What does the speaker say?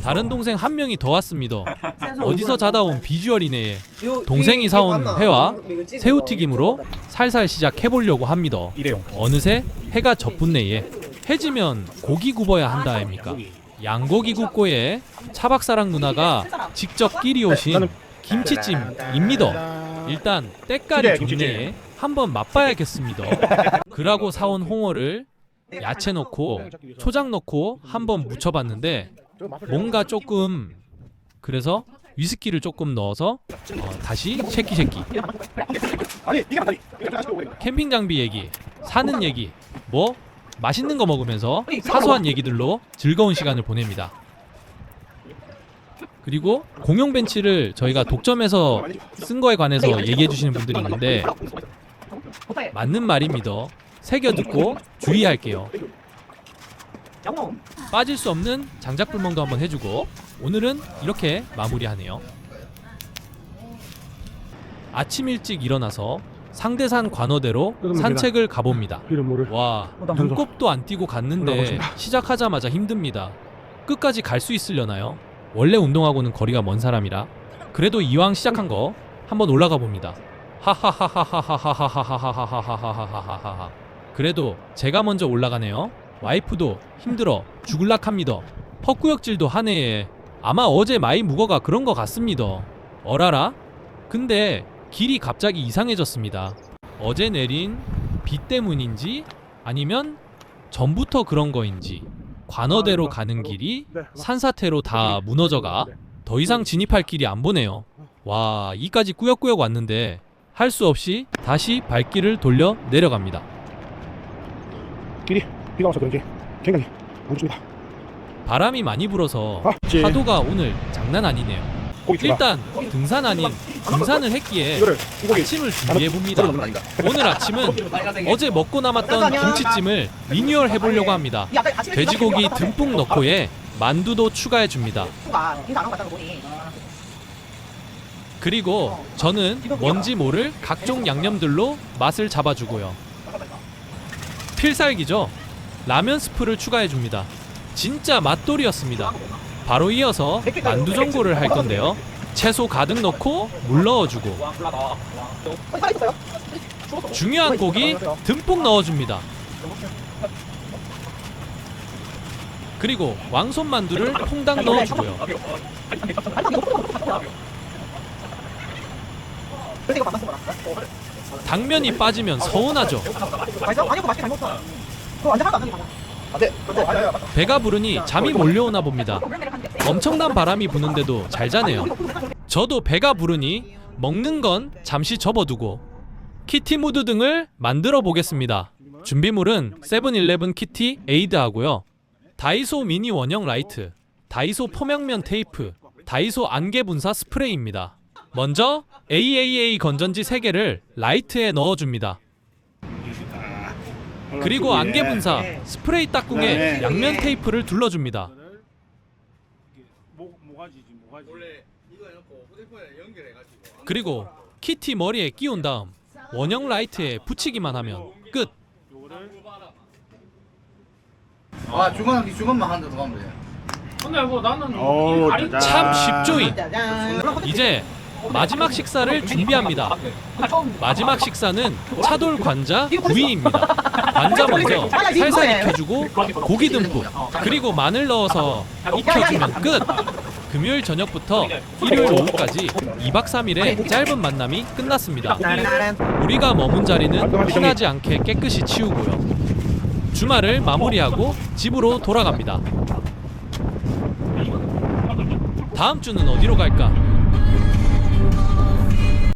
다른 동생 한 명이 더 왔습니다. 어디서 자다 온 비주얼이네. 동생이 사온 회와 새우튀김으로 살살 시작해보려고 합니다. 일회용. 어느새 해가 젖붙네예. 해지면 고기 굽어야 한다 아닙니까? 양고기 굽고에 차박사랑 누나가 직접 끼리 오신 김치찜입니다. 일단 때깔이 좋네. 한번 맛봐야겠습니다. 그라고 사온 홍어를 야채 넣고 초장 넣고 한번 무쳐봤는데 뭔가 조금, 그래서 위스키를 조금 넣어서 다시 쉐끼쉐끼. 캠핑 장비 얘기, 사는 얘기, 뭐 맛있는 거 먹으면서 사소한 얘기들로 즐거운 시간을 보냅니다. 그리고 공용 벤치를 저희가 독점해서 쓴 거에 관해서 얘기해 주시는 분들이 있는데 맞는 말입니다. 새겨 듣고 주의할게요. 빠질 수 없는 장작불멍도 한번 해주고 오늘은 이렇게 마무리하네요. 아침 일찍 일어나서 상대산 관어대로 산책을 가봅니다. 와, 눈곱도 안 띄고 갔는데 시작하자마자 힘듭니다. 끝까지 갈 수 있으려나요? 원래 운동하고는 거리가 먼 사람이라 그래도 이왕 시작한 거 한번 올라가 봅니다. 하하하하하하하하하하하하하하하하하하. 그래도 제가 먼저 올라가네요. 와이프도 힘들어 죽을락합니다. 헛구역질도 하네. 아마 어제 마이 묵어가 그런 거 같습니다. 어라라? 근데 길이 갑자기 이상해졌습니다. 어제 내린 비 때문인지 아니면 전부터 그런 거인지 관어대로 가는 길이 산사태로 다 무너져가 더 이상 진입할 길이 안 보네요. 와, 이까지 꾸역꾸역 왔는데 할 수 없이 다시 발길을 돌려 내려갑니다. 길이 비가 와서 그런지 굉장히 안 좋습니다. 바람이 많이 불어서 파도가 오늘 장난 아니네요. 일단 등산 아닌 등산을 했기에 아침을 준비해봅니다. 오늘 아침은 어제 먹고 남았던 김치찜을 리뉴얼 해보려고 합니다. 돼지고기 듬뿍 넣고에 만두도 추가해줍니다. 그리고 저는 뭔지 모를 각종 양념들로 맛을 잡아주고요. 필살기죠. 라면 스프를 추가해줍니다. 진짜 맛돌이었습니다. 바로 이어서 만두 전골을 할 건데요. 채소 가득 넣고 물 넣어주고 중요한 고기 듬뿍 넣어줍니다. 그리고 왕손 만두를 퐁당 넣어주고요. 당면이 빠지면 서운하죠. 배가 부르니 잠이 몰려오나 봅니다. 엄청난 바람이 부는데도 잘 자네요. 저도 배가 부르니 먹는 건 잠시 접어두고 키티 무드 등을 만들어 보겠습니다. 준비물은 세븐일레븐 키티 에이드 하고요. 다이소 미니 원형 라이트, 다이소 포명면 테이프, 다이소 안개 분사 스프레이입니다. 먼저 AAA 건전지 3개를 라이트에 넣어줍니다. 그리고 안개 분사 스프레이 딱궁에 양면 테이프를 둘러줍니다. 그리고 키티 머리에 끼운 다음 원형 라이트에 붙이기만 하면 끝. 아, 주간만 하는데 더 하면 돼. 근데 뭐 나는 참 쉽죠이. 이제 마지막 식사를 준비합니다. 마지막 식사는 차돌 관자 구이입니다. 관자 먼저 살살 익혀주고 고기 듬뿍 그리고 마늘 넣어서 익혀주면 끝. 금요일 저녁부터 일요일 오후까지 2박 3일의 짧은 만남이 끝났습니다. 우리가 머문 자리는 피나지 않게 깨끗이 치우고요. 주말을 마무리하고 집으로 돌아갑니다. 다음 주는 어디로 갈까?